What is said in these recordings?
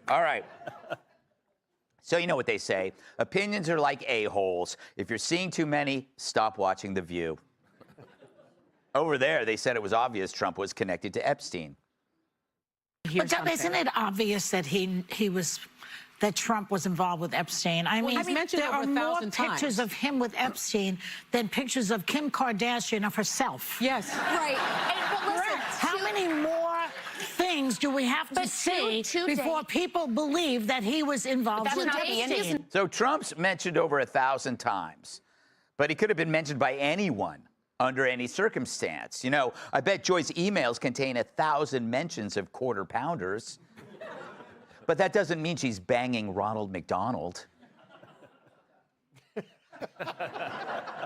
All right. So you know what they say. Opinions are like a-holes. If you're seeing too many, stop watching The View. Over there, they said it was obvious Trump was connected to Epstein. But isn't it obvious that that Trump was involved with Epstein? I mean, mentioned there over are 1,000 more times. pictures of him with Epstein than pictures of Kim Kardashian of herself. Yes. Right. But listen, How many more things do we have to see before people believe that he was involved with Epstein? So Trump's mentioned over 1,000 times, but he could have been mentioned by anyone under any circumstance. You know, I bet Joy's emails contain 1,000 mentions of quarter pounders. But that doesn't mean she's banging Ronald McDonald.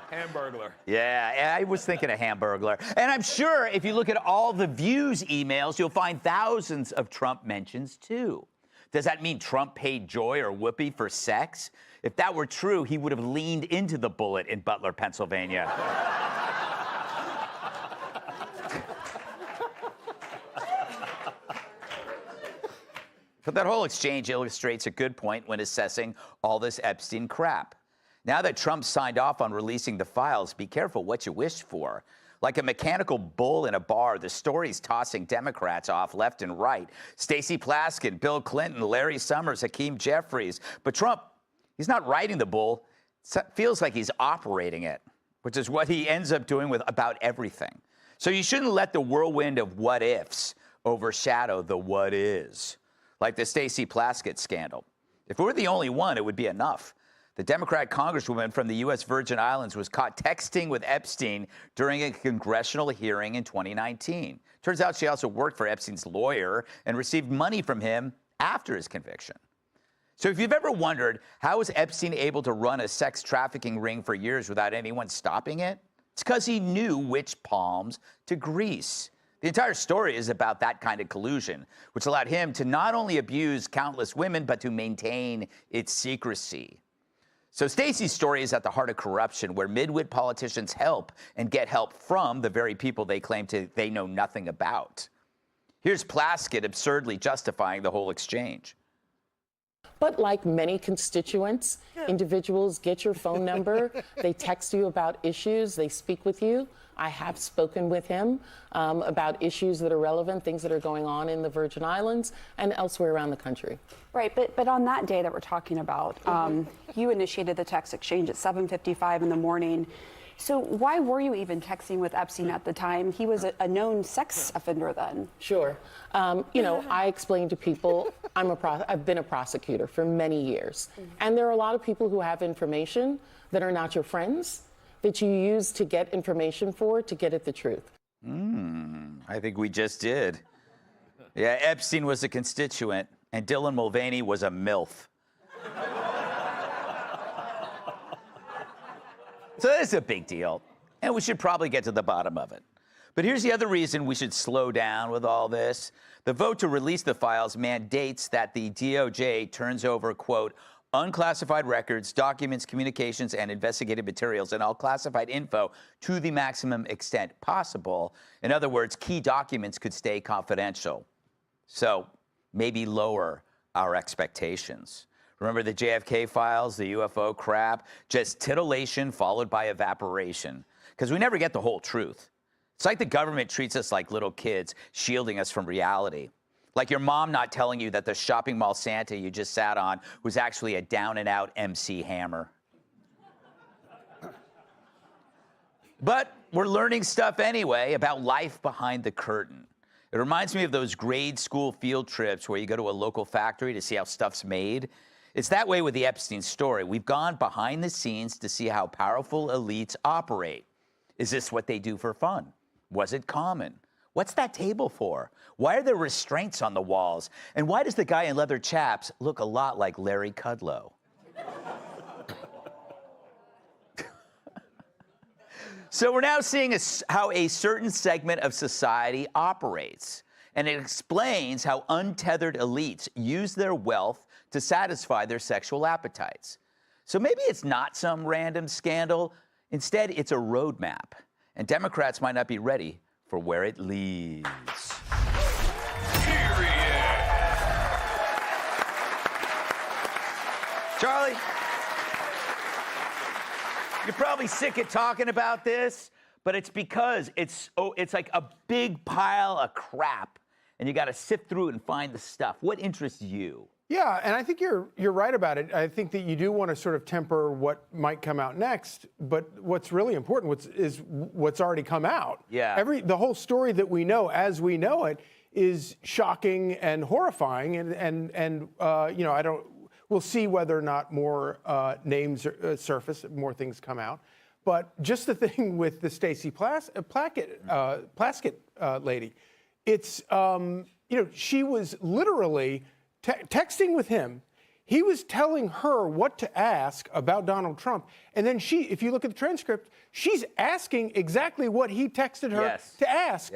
Hamburglar. Yeah, I was thinking of Hamburglar. And I'm sure if you look at all the View's emails, you'll find thousands of Trump mentions, too. Does that mean Trump paid Joy or Whoopi for sex? If that were true, he would have leaned into the bullet in Butler, Pennsylvania. But that whole exchange illustrates a good point when assessing all this Epstein crap. Now that Trump signed off on releasing the files, be careful what you wish for. Like a mechanical bull in a bar, the story's tossing Democrats off left and right. Stacey Plaskett, Bill Clinton, Larry Summers, Hakeem Jeffries. But Trump, he's not riding the bull. It feels like he's operating it, which is what he ends up doing with about everything. So you shouldn't let the whirlwind of what-ifs overshadow the what is. Like the Stacey Plaskett scandal. If we were the only one, it would be enough. The Democrat congresswoman from the U.S. Virgin Islands was caught texting with Epstein during a congressional hearing in 2019. Turns out she also worked for Epstein's lawyer and received money from him after his conviction. So if you've ever wondered how was Epstein able to run a sex trafficking ring for years without anyone stopping it, it's because he knew which palms to grease. The entire story is about that kind of collusion, which allowed him to not only abuse countless women, but to maintain its secrecy. So Stacey's story is at the heart of corruption, where midwit politicians help and get help from the very people they claim they know nothing about. Here's Plaskett absurdly justifying the whole exchange. But like many constituents, individuals get your phone number, they text you about issues, they speak with you. I have spoken with him about issues that are relevant, things that are going on in the Virgin Islands and elsewhere around the country. Right, but on that day that we're talking about, you initiated the text exchange at 7:55 in the morning. So why were you even texting with Epstein at the time? He was a known sex offender then. Sure. You know, I explain to people, I've been a prosecutor for many years. And there are a lot of people who have information that are not your friends, that you use to get information to get at the truth. I think we just did. Yeah, Epstein was a constituent, and Dylan Mulvaney was a MILF. So that's a big deal, and we should probably get to the bottom of it. But here's the other reason we should slow down with all this. The vote to release the files mandates that the DOJ turns over, quote, unclassified records, documents, communications, and investigative materials, and all classified info to the maximum extent possible. In other words, key documents could stay confidential. So maybe lower our expectations. Remember the JFK files, the UFO crap? Just titillation followed by evaporation. Because we never get the whole truth. It's like the government treats us like little kids, shielding us from reality. Like your mom not telling you that the shopping mall Santa you just sat on was actually a down-and-out MC Hammer. But we're learning stuff anyway about life behind the curtain. It reminds me of those grade school field trips where you go to a local factory to see how stuff's made. It's that way with the Epstein story. We've gone behind the scenes to see how powerful elites operate. Is this what they do for fun? Was it common? What's that table for? Why are there restraints on the walls? And why does the guy in leather chaps look a lot like Larry Kudlow? So we're now seeing how a certain segment of society operates. And it explains how untethered elites use their wealth to satisfy their sexual appetites. So maybe it's not some random scandal. Instead, it's a roadmap. And Democrats might not be ready for where it leads. Charlie, you're probably sick of talking about this, but it's because it's like a big pile of crap, and you got to sift through it and find the stuff. What interests you? Yeah, and I think you're right about it. I think that you do want to sort of temper what might come out next, but what's really important is what's already come out. Yeah. The whole story that we know as we know it is shocking and horrifying, and we'll see whether or not more names surface, more things come out. But just the thing with the Stacey Plaskett lady, it's she was literally texting with him. He was telling her what to ask about Donald Trump. And then if you look at the transcript, she's asking exactly what he texted her to ask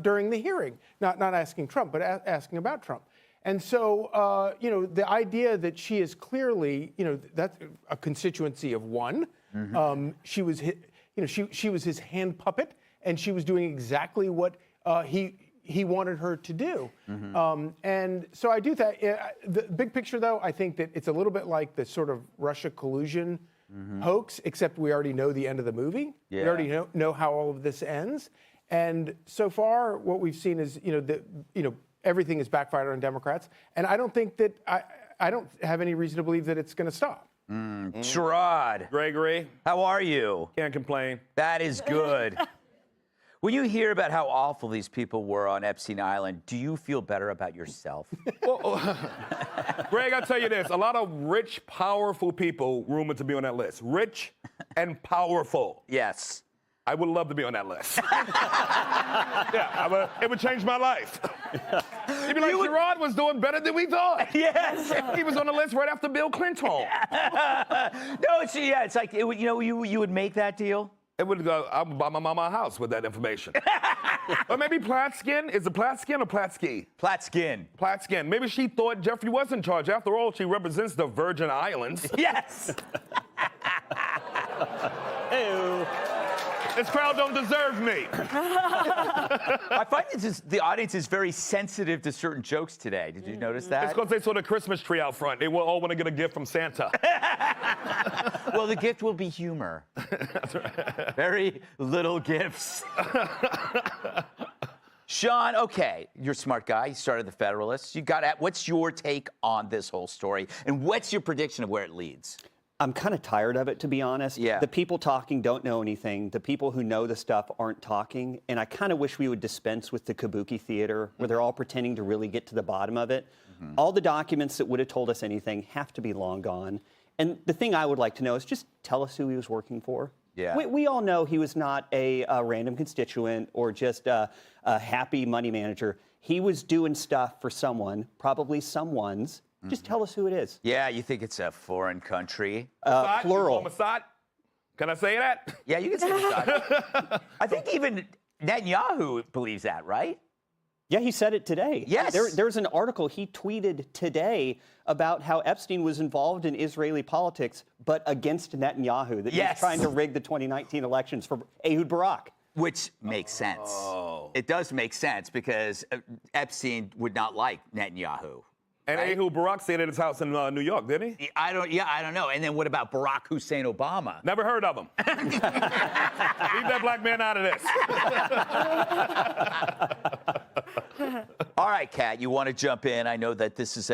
during the hearing. Not asking Trump, but asking about Trump. And so, the idea that she is clearly, that's a constituency of one. Mm-hmm. She was his hand puppet, and she was doing exactly what he wanted her to do. Mm-hmm. And so I do that. The big picture, though, I think that it's a little bit like the sort of Russia collusion hoax, except we already know the end of the movie. Yeah. We already know how all of this ends. And so far, what we've seen is, everything is backfired on Democrats. And I don't think that, I don't have any reason to believe that it's going to stop. Sherrod. Gregory. How are you? Can't complain. That is good. When you hear about how awful these people were on Epstein Island, do you feel better about yourself? Greg, I'll tell you this. A lot of rich, powerful people rumored to be on that list. Rich and powerful. Yes. I would love to be on that list. It would change my life. You'd be like, Sherrod was doing better than we thought. Yes. He was on the list right after Bill Clinton. No, it's like, you would make that deal? It would go, I would buy my mama a house with that information. Or maybe Platskin. Is it Platskin or Platsky? Platskin. Platskin. Maybe she thought Jeffrey was in charge. After all, she represents the Virgin Islands. Yes. Ew. This crowd don't deserve me. I find the audience is very sensitive to certain jokes today. Did you notice that? It's because they saw the Christmas tree out front. They all want to get a gift from Santa. Well, the gift will be humor. That's right. Very little gifts. Sean, okay, you're a smart guy. You started the Federalist. What's your take on this whole story, and what's your prediction of where it leads? I'm kind of tired of it, to be honest. Yeah. The people talking don't know anything. The people who know the stuff aren't talking. And I kind of wish we would dispense with the kabuki theater where they're all pretending to really get to the bottom of it. Mm-hmm. All the documents that would have told us anything have to be long gone. And the thing I would like to know is just tell us who he was working for. Yeah. We all know he was not a random constituent or just a happy money manager. He was doing stuff for someone, probably someone's. Just tell us who it is. Yeah, you think it's a foreign country? Plural. Mossad? Can I say that? Yeah, you can say Mossad. I think even Netanyahu believes that, right? Yeah, he said it today. Yes. There's an article he tweeted today about how Epstein was involved in Israeli politics, but against Netanyahu, that he's trying to rig the 2019 elections for Ehud Barak. Which makes sense. Oh. It does make sense because Epstein would not like Netanyahu. And right? Ehud Barak stayed at his house in New York, didn't he? I don't know. And then what about Barack Hussein Obama? Never heard of him. Leave that black man out of this. All right, Kat, you want to jump in? I know that this is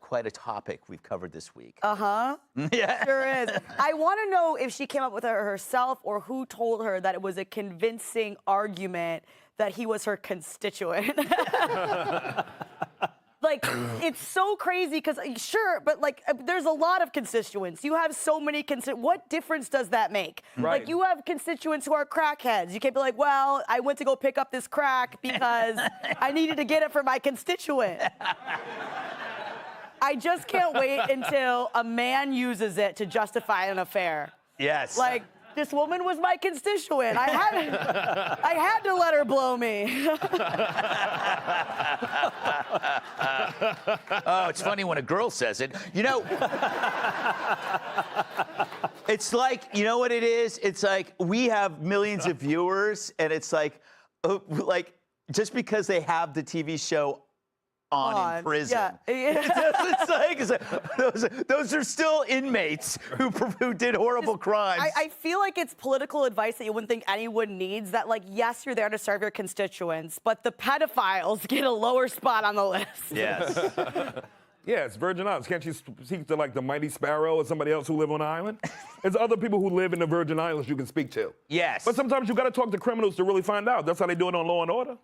quite a topic we've covered this week. Uh-huh. Yeah. Sure is. I want to know if she came up with it herself or who told her that it was a convincing argument that he was her constituent. Like, it's so crazy because, sure, but, like, there's a lot of constituents. You have so many constituents. What difference does that make? Right. Like, you have constituents who are crackheads. You can't be like, well, I went to go pick up this crack because I needed to get it for my constituent. I just can't wait until a man uses it to justify an affair. Yes. Like, this woman was my constituent. I had to let her blow me. Oh, it's funny when a girl says it. You know, it's like, you know what it is? It's like we have millions of viewers, and it's like just because they have the TV show on in prison. Yeah. It's like, those are still inmates who did horrible crimes. I feel like it's political advice that you wouldn't think anyone needs. That, like, yes, you're there to serve your constituents, but the pedophiles get a lower spot on the list. Yes. Yeah, it's Virgin Islands. Can't you speak to, like, the Mighty Sparrow or somebody else who live on the island? There's other people who live in the Virgin Islands you can speak to. Yes. But sometimes you got to talk to criminals to really find out. That's how they do it on Law and Order.